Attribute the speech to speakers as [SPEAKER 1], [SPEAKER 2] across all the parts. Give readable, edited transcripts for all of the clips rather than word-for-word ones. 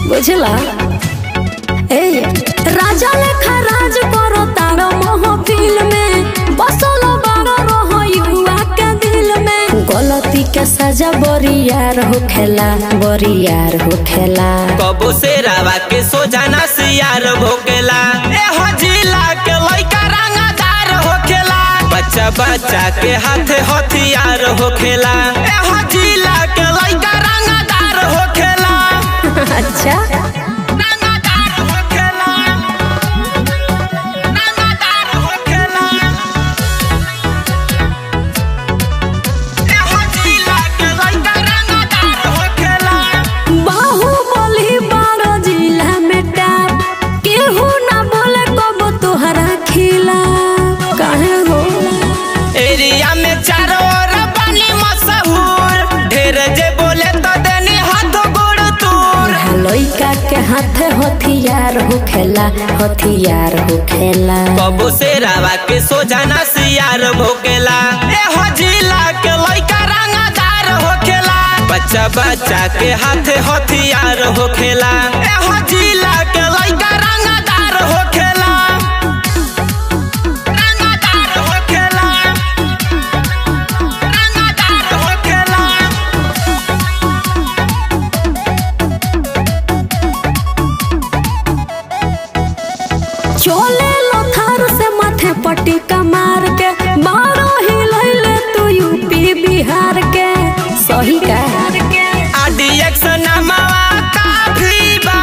[SPEAKER 1] बुझला ए राजा लेखा राज करो तारा महफिल में बसल बारा रहो युवा के दिल में गलती के सजा बरियार होखेला
[SPEAKER 2] कबो से रावा के सोजाना सियार भोकेला ए हजीला के लइका रंगदार होखेला बच्चा बच्चा के हाथे हथियार होखेला ए हजीला के लइका रंगदार होखेला
[SPEAKER 1] अच्छा
[SPEAKER 2] एरिया में चारों ओर बनी मशहूर ढेर जे बोले तो देनी हाथ गोड़ तूर
[SPEAKER 1] लइका के हाथ हथियार होखेला
[SPEAKER 2] कबो से रावा के सोजाना सियार भोकेला ए हजीला के लइका रंगदार होखेला बच्चा बच्चा के हाथ हथियार होखेला ए हजीला के लइका रंगदार होखेला
[SPEAKER 1] चोले लोथार से माथे पट्टी कमार के मारो ही लैले तू यूपी बिहार के सही का
[SPEAKER 2] आरडीएक्शन नमवा काफी बा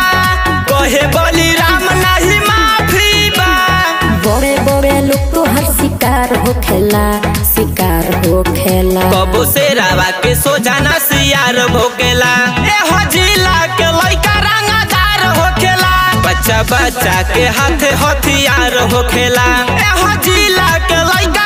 [SPEAKER 2] कोहे बोली राम नहीं माफी बा
[SPEAKER 1] बड़े बड़े लोग तो हर शिकार होखेला
[SPEAKER 2] कबो से रावा के सोजाना सियार भोकेला ए हजीला के लइका रंगदार होखेला बच्चा बच्चा के हाथ हथियार होखेला ए हजीला के लइका